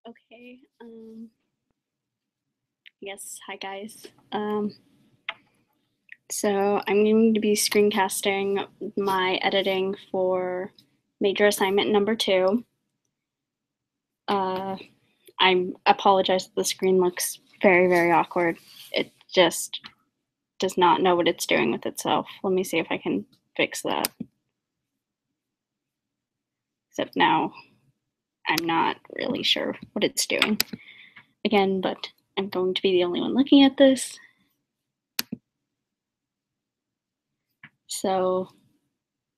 Okay, yes, hi guys. So I'm going to be screencasting my editing for major assignment number 2. I apologize if the screen looks very, very awkward. It just does not know what it's doing with itself. Let me see if I can fix that. Except now I'm not really sure what it's doing. Again, but I'm going to be the only one looking at this. So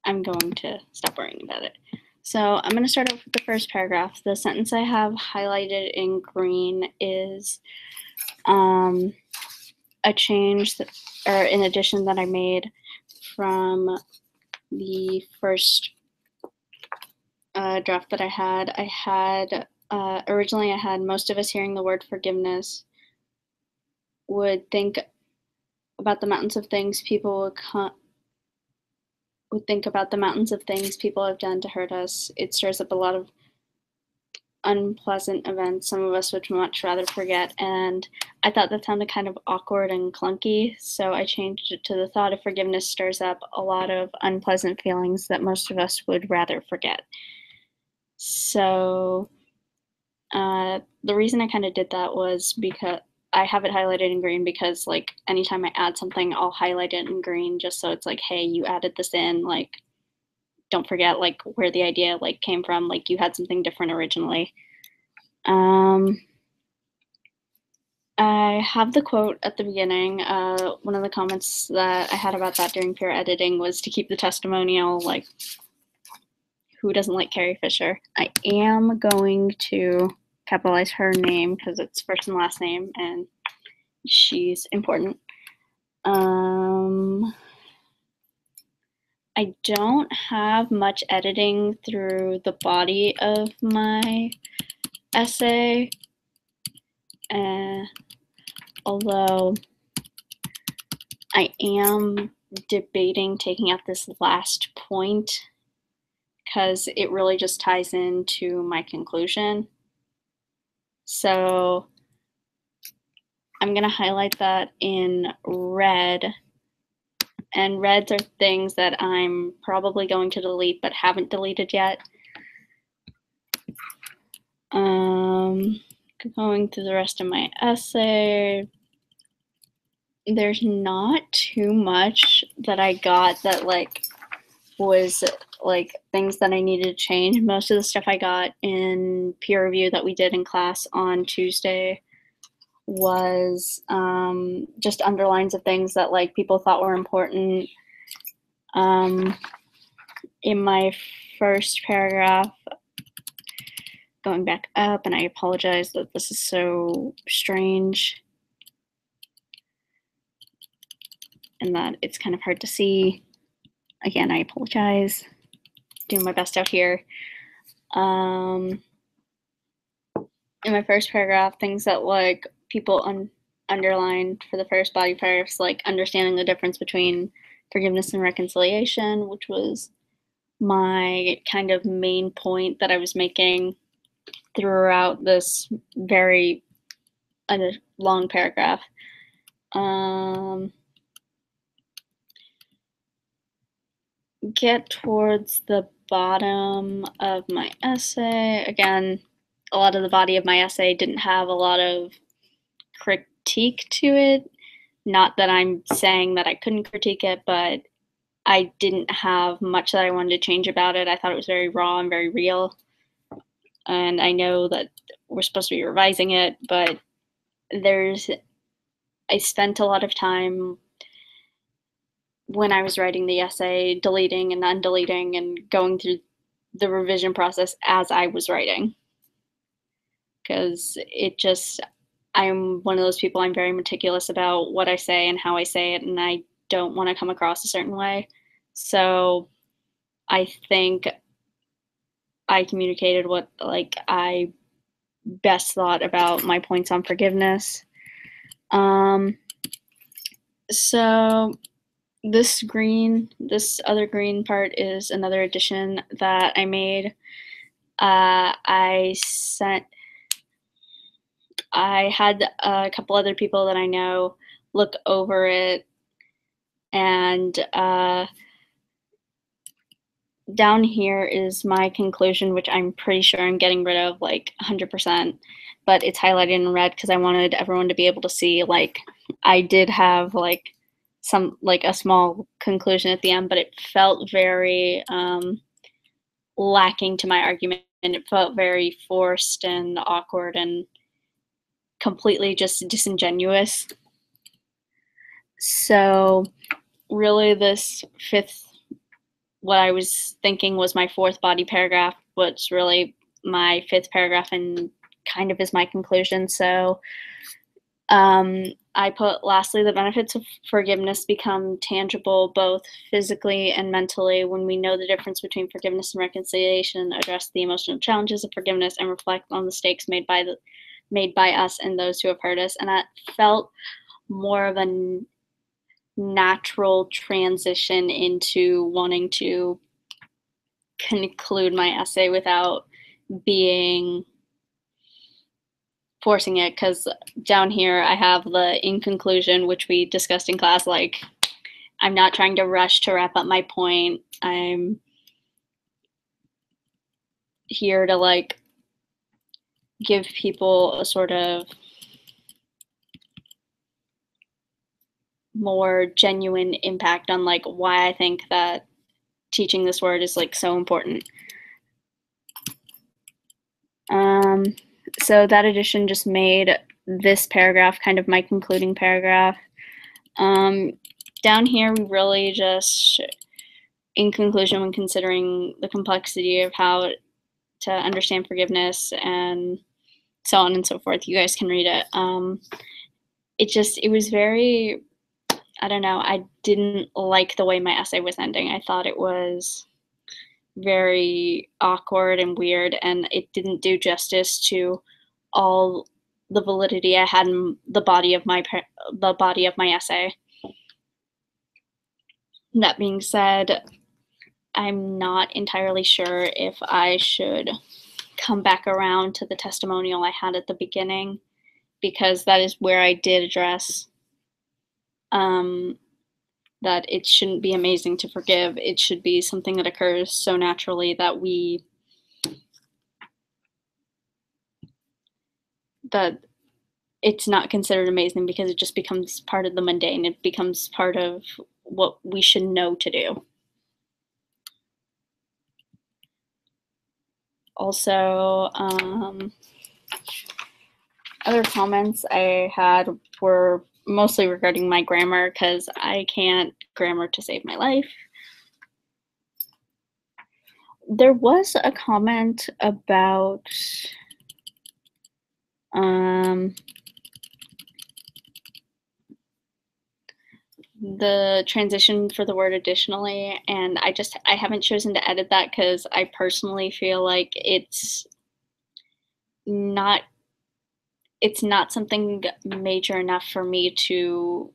I'm going to stop worrying about it. So I'm going to start off with the first paragraph. The sentence I have highlighted in green is a change or an addition that I made from the first draft that I had. Originally I had most of us hearing the word forgiveness would think about the mountains of things people would think about the mountains of things people have done to hurt us. It stirs up a lot of unpleasant events some of us would much rather forget, and I thought that sounded kind of awkward and clunky, so I changed it to the thought of forgiveness stirs up a lot of unpleasant feelings that most of us would rather forget. So the reason I kind of did that was because I have it highlighted in green because, like, anytime I add something, I'll highlight it in green just so it's like, hey, you added this in, like, don't forget, like, where the idea, like, came from, like, you had something different originally. I have the quote at the beginning. One of the comments that I had about that during peer editing was to keep the testimonial, like, who doesn't like Carrie Fisher? I am going to capitalize her name because it's first and last name, and she's important. I don't have much editing through the body of my essay, although I am debating taking out this last point because it really just ties into my conclusion. So I'm going to highlight that in red. And reds are things that I'm probably going to delete but haven't deleted yet. Going through the rest of my essay, there's not too much that I got that, like, was, like, things that I needed to change. Most of the stuff I got in peer review that we did in class on Tuesday was just underlines of things that, like, people thought were important. In my first paragraph, going back up, and I apologize that this is so strange and that it's kind of hard to see. Again, I apologize. Doing my best out here. In my first paragraph, things that, like, people underlined for the first body paragraphs, like understanding the difference between forgiveness and reconciliation, which was my kind of main point that I was making throughout this very long paragraph. Get towards the bottom of my essay. Again, a lot of the body of my essay didn't have a lot of critique to it. Not that I'm saying that I couldn't critique it, but I didn't have much that I wanted to change about it. I thought it was very raw and very real. And I know that we're supposed to be revising it, but I spent a lot of time when I was writing the essay deleting and undeleting and going through the revision process as I was writing. Because I'm one of those people, I'm very meticulous about what I say and how I say it, and I don't want to come across a certain way. So I think I communicated what, like, I best thought about my points on forgiveness. So this other green part is another addition that I made. I I had a couple other people that I know look over it, and down here is my conclusion, which I'm pretty sure I'm getting rid of like 100%, but it's highlighted in red because I wanted everyone to be able to see, like, I did have like a small conclusion at the end, but it felt very lacking to my argument, and it felt very forced and awkward and completely just disingenuous. So really this fifth, what I was thinking was my fourth body paragraph, was really my fifth paragraph and kind of is my conclusion. So I put, lastly, the benefits of forgiveness become tangible both physically and mentally when we know the difference between forgiveness and reconciliation, address the emotional challenges of forgiveness, and reflect on the mistakes made by us and those who have hurt us. And that felt more of a natural transition into wanting to conclude my essay without forcing it, because down here I have the in conclusion, which we discussed in class. Like, I'm not trying to rush to wrap up my point. I'm here to like give people a sort of more genuine impact on like why I think that teaching this word is like so important. So that addition just made this paragraph kind of my concluding paragraph. Down here, we really just, in conclusion, when considering the complexity of how to understand forgiveness and so on and so forth, you guys can read it. It was very, I don't know, I didn't like the way my essay was ending. I thought it was very awkward and weird, and it didn't do justice to all the validity I had in the body of my essay. That being said, I'm not entirely sure if I should come back around to the testimonial I had at the beginning, because that is where I did address that it shouldn't be amazing to forgive. It should be something that occurs so naturally that it's not considered amazing, because it just becomes part of the mundane. It becomes part of what we should know to do. Also, other comments I had were mostly regarding my grammar, because I can't grammar to save my life. There was a comment about the transition for the word additionally, and I haven't chosen to edit that because I personally feel like it's not something major enough for me to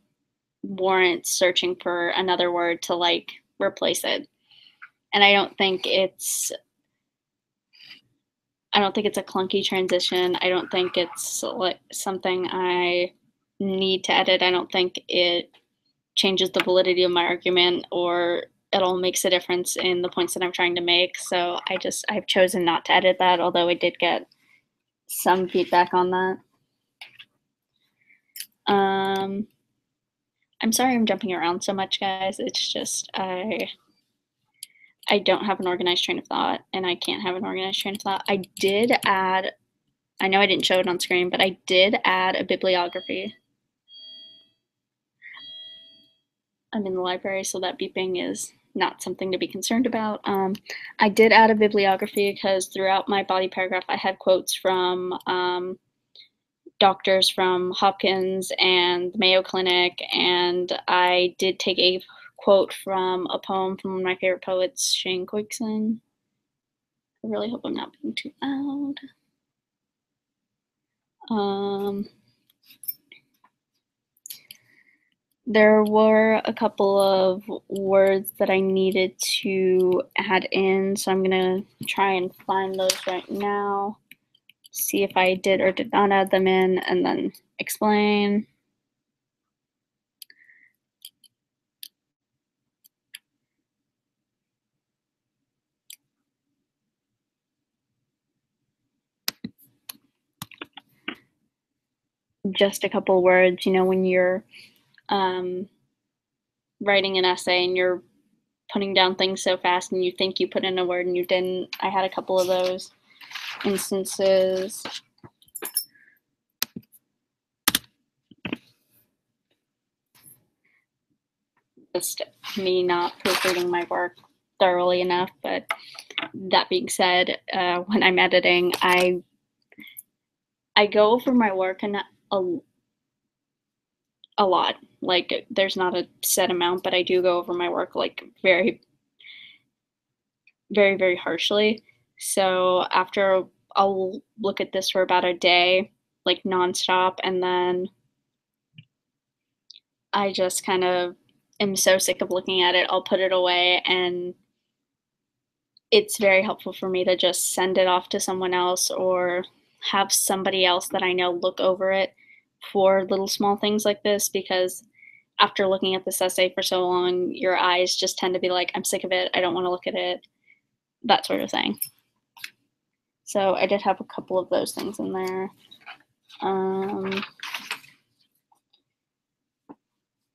warrant searching for another word to like replace it. And I don't think it's a clunky transition. I don't think it's like something I need to edit. I don't think it changes the validity of my argument or at all makes a difference in the points that I'm trying to make. So I've chosen not to edit that, although I did get some feedback on that. I'm sorry I'm jumping around so much, guys. It's just I don't have an organized train of thought, and I can't have an organized train of thought. I did add, I know I didn't show it on screen, but I did add a bibliography. I'm in the library, so that beeping is not something to be concerned about. I did add a bibliography because throughout my body paragraph, I had quotes from doctors from Hopkins and the Mayo Clinic, and I did take a quote from a poem from one of my favorite poets, Shane Coixon. I really hope I'm not being too loud. There were a couple of words that I needed to add in, so I'm gonna try and find those right now. see if I did or did not add them in, and then explain. Just a couple words, you know, when you're writing an essay and you're putting down things so fast and you think you put in a word and you didn't. I had a couple of those instances. Just me not proofreading my work thoroughly enough. But that being said, when I'm editing, I go over my work and a lot. Like, there's not a set amount, but I do go over my work like very, very, very harshly. So after, I'll look at this for about a day, like nonstop, and then I just kind of am so sick of looking at it, I'll put it away, and it's very helpful for me to just send it off to someone else or have somebody else that I know look over it for little small things like this, because after looking at this essay for so long, your eyes just tend to be like, I'm sick of it, I don't want to look at it, that sort of thing. So I did have a couple of those things in there.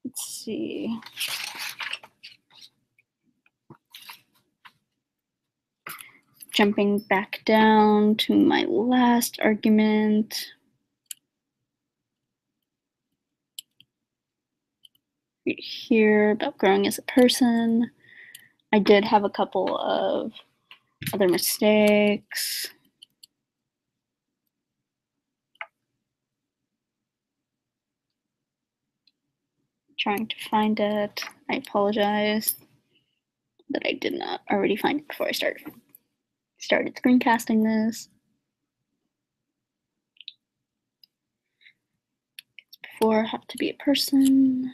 Let's see. Jumping back down to my last argument. Right here about growing as a person. I did have a couple of other mistakes. Trying to find it. I apologize that I did not already find it before I started screencasting this. Before, have to be a person.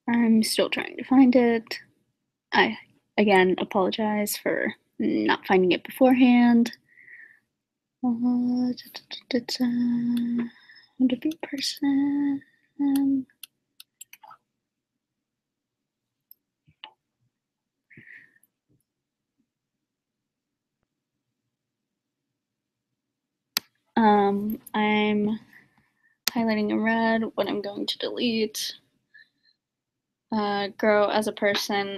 I'm still trying to find it. I, again, apologize for not finding it beforehand. To be a person. I'm highlighting in red what I'm going to delete. Grow as a person.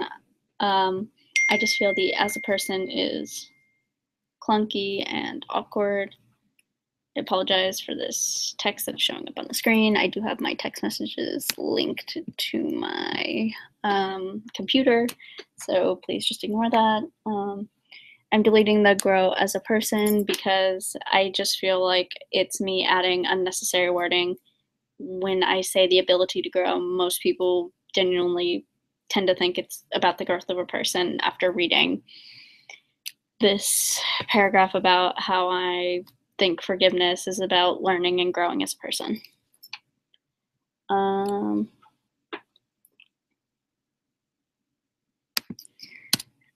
I just feel the as a person is clunky and awkward. I apologize for this text that's showing up on the screen. I do have my text messages linked to my computer, so please just ignore that. I'm deleting the grow as a person because I just feel like it's me adding unnecessary wording. When I say the ability to grow, most people genuinely tend to think it's about the growth of a person after reading this paragraph about how I think forgiveness is about learning and growing as a person.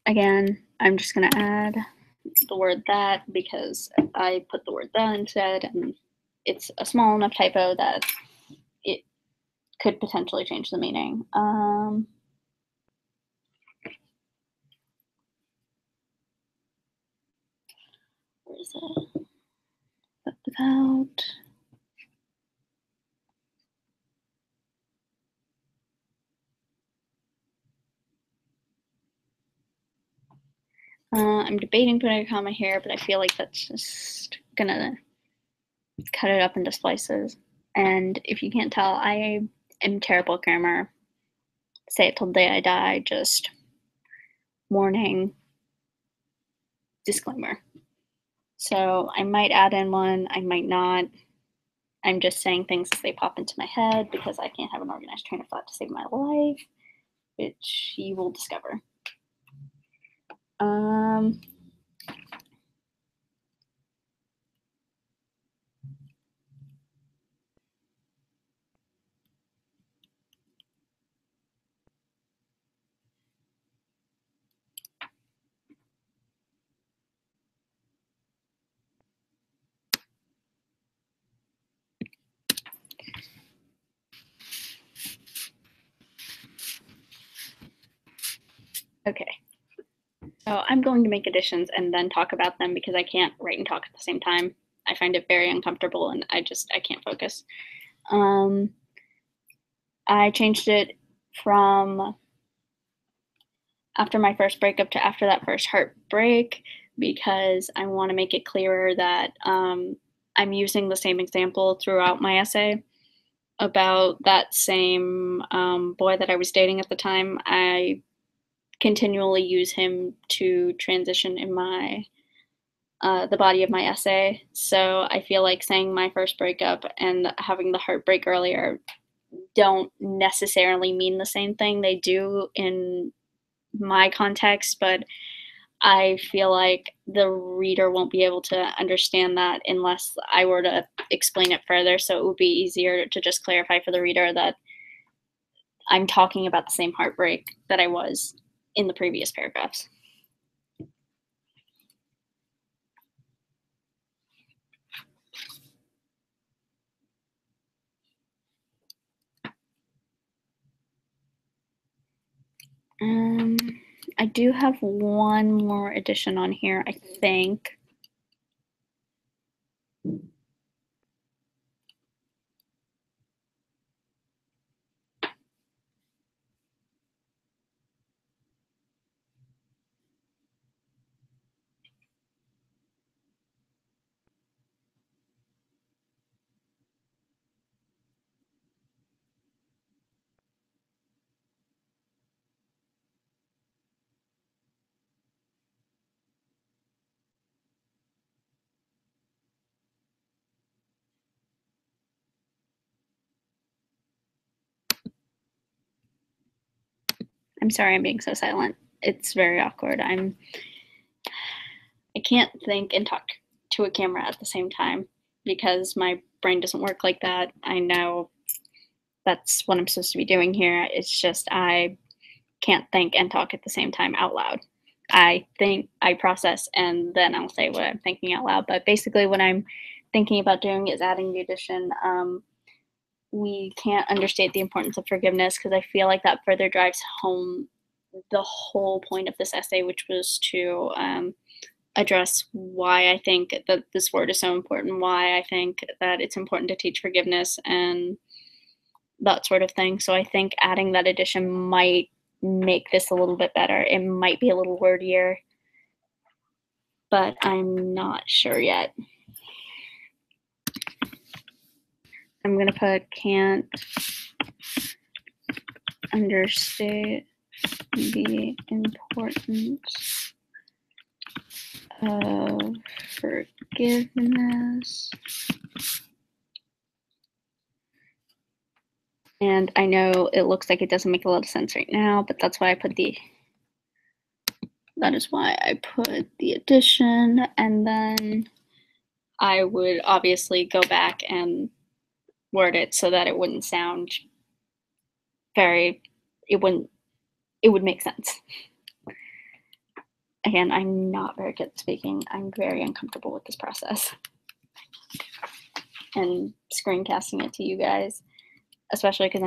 Again, I'm just going to add the word that because I put the word that instead, and it's a small enough typo that it could potentially change the meaning. Where is it? Without. I'm debating putting a comma here, but I feel like that's just gonna cut it up into splices. And if you can't tell, I am terrible at grammar. Say it till the day I die, just warning, disclaimer. So I might add in one, I might not. I'm just saying things as they pop into my head because I can't have an organized train of thought to save my life, which you will discover. Okay. So I'm going to make additions and then talk about them because I can't write and talk at the same time. I find it very uncomfortable and I can't focus. I changed it from after my first breakup to after that first heartbreak because I want to make it clearer that I'm using the same example throughout my essay about that same boy that I was dating at the time. I continually use him to transition in my the body of my essay. So I feel like saying my first breakup and having the heartbreak earlier don't necessarily mean the same thing. They do in my context, but I feel like the reader won't be able to understand that unless I were to explain it further. So it would be easier to just clarify for the reader that I'm talking about the same heartbreak that I was in the previous paragraphs. I do have one more addition on here, I think. I'm sorry I'm being so silent. It's very awkward. I can't think and talk to a camera at the same time because my brain doesn't work like that. I know that's what I'm supposed to be doing here. It's just I can't think and talk at the same time out loud. I think, I process, and then I'll say what I'm thinking out loud. But basically, what I'm thinking about doing is adding the addition. We can't understate the importance of forgiveness because I feel like that further drives home the whole point of this essay, which was to address why I think that this word is so important, why I think that it's important to teach forgiveness and that sort of thing. So I think adding that addition might make this a little bit better. It might be a little wordier, but I'm not sure yet. I'm going to put can't understate the importance of forgiveness. And I know it looks like it doesn't make a lot of sense right now, but that's why I put that is why I put the addition, and then I would obviously go back and word it so that it wouldn't sound very, it would make sense. Again, I'm not very good at speaking. I'm very uncomfortable with this process. And screencasting it to you guys, especially because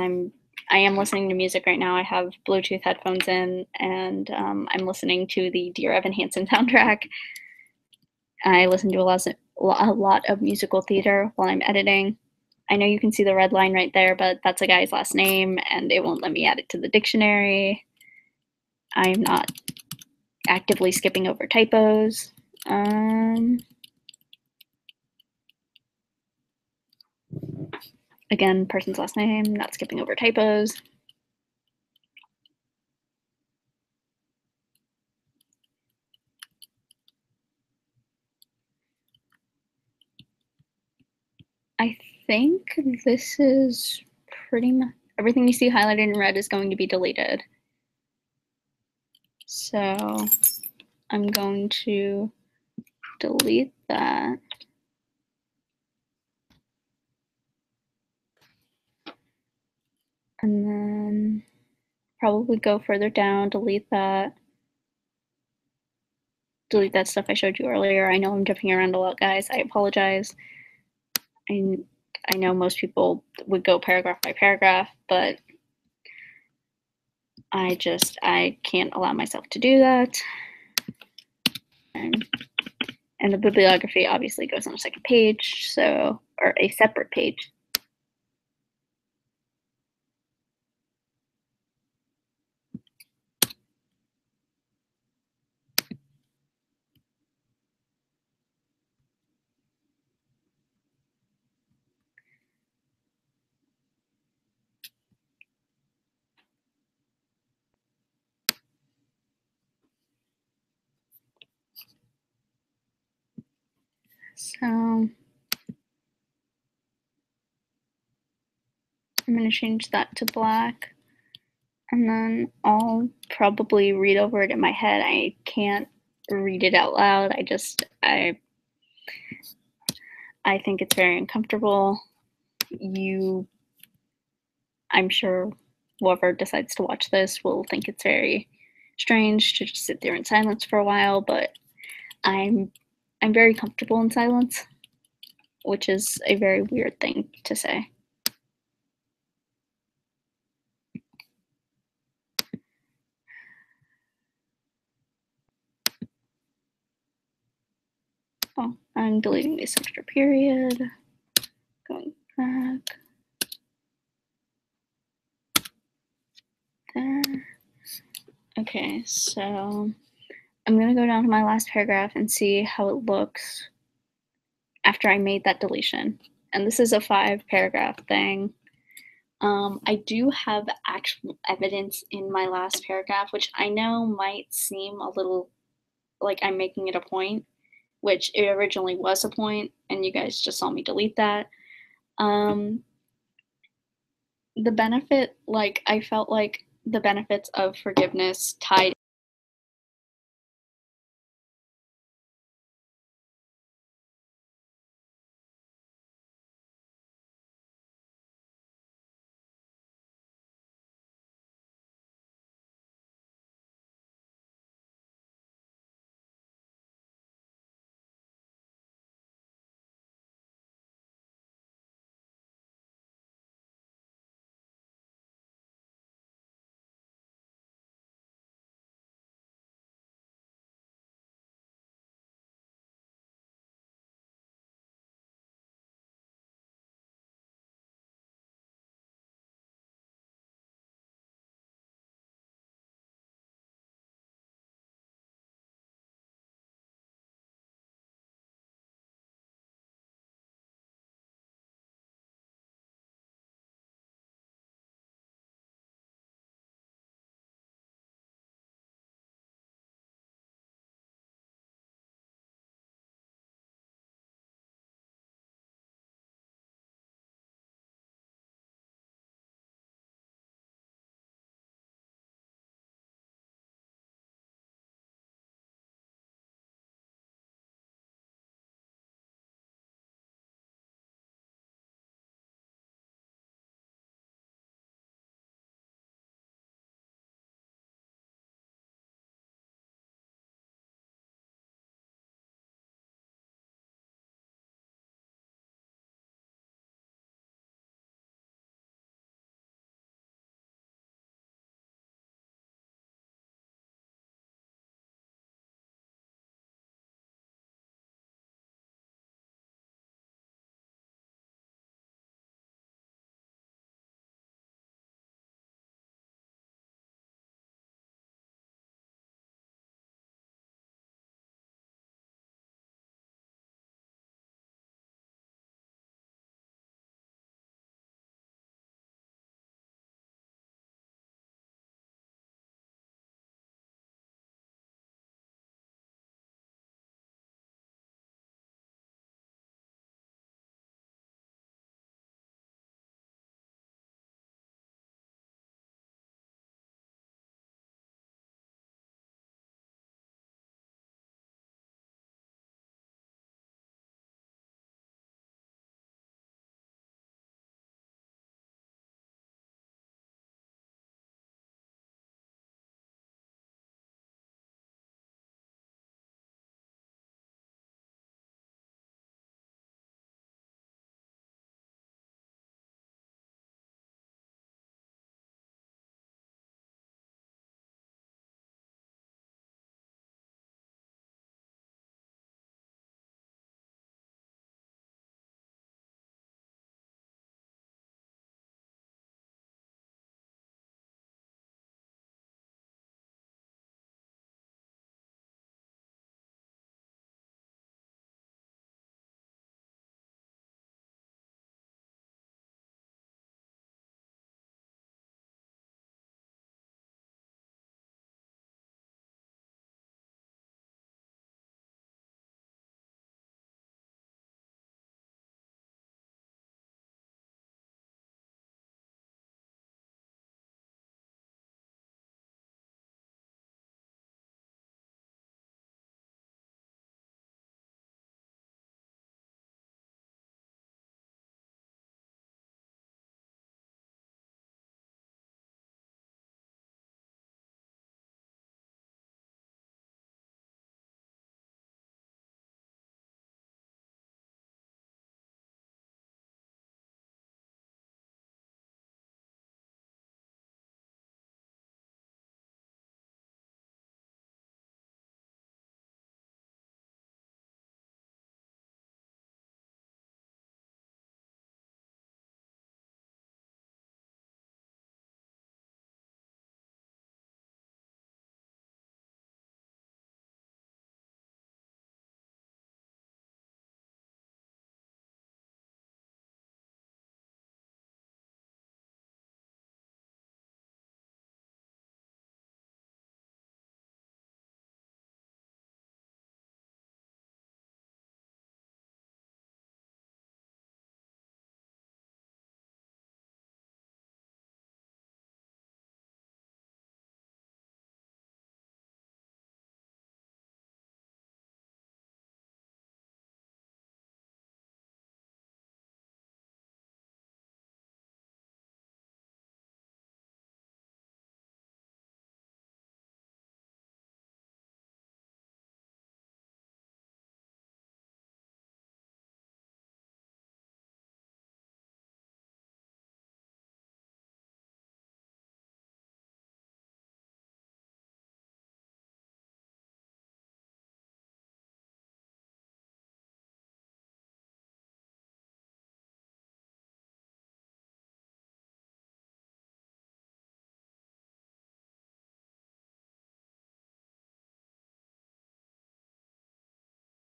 I am listening to music right now. I have Bluetooth headphones in, and I'm listening to the Dear Evan Hansen soundtrack. I listen to a lot of musical theater while I'm editing. I know you can see the red line right there, but that's a guy's last name, and it won't let me add it to the dictionary. I am not actively skipping over typos. Again, person's last name, not skipping over typos. I think this is pretty much everything you see highlighted in red is going to be deleted. So I'm going to delete that. And then probably go further down, delete that stuff I showed you earlier. I know I'm jumping around a lot, guys. I apologize. I know most people would go paragraph by paragraph, but I can't allow myself to do that. And the bibliography obviously goes on a second page, or a separate page. So I'm going to change that to black, and then I'll probably read over it in my head. I can't read it out loud. I think it's very uncomfortable. I'm sure whoever decides to watch this will think it's very strange to just sit there in silence for a while, but I'm very comfortable in silence, which is a very weird thing to say. Oh, I'm deleting this extra period. Going back. There. Okay, so I'm going to go down to my last paragraph and see how it looks after I made that deletion. And this is a 5-paragraph thing. I do have actual evidence in my last paragraph, which I know might seem a little like I'm making it a point, which it originally was a point, and you guys just saw me delete that. The benefit, like, I felt like the benefits of forgiveness tied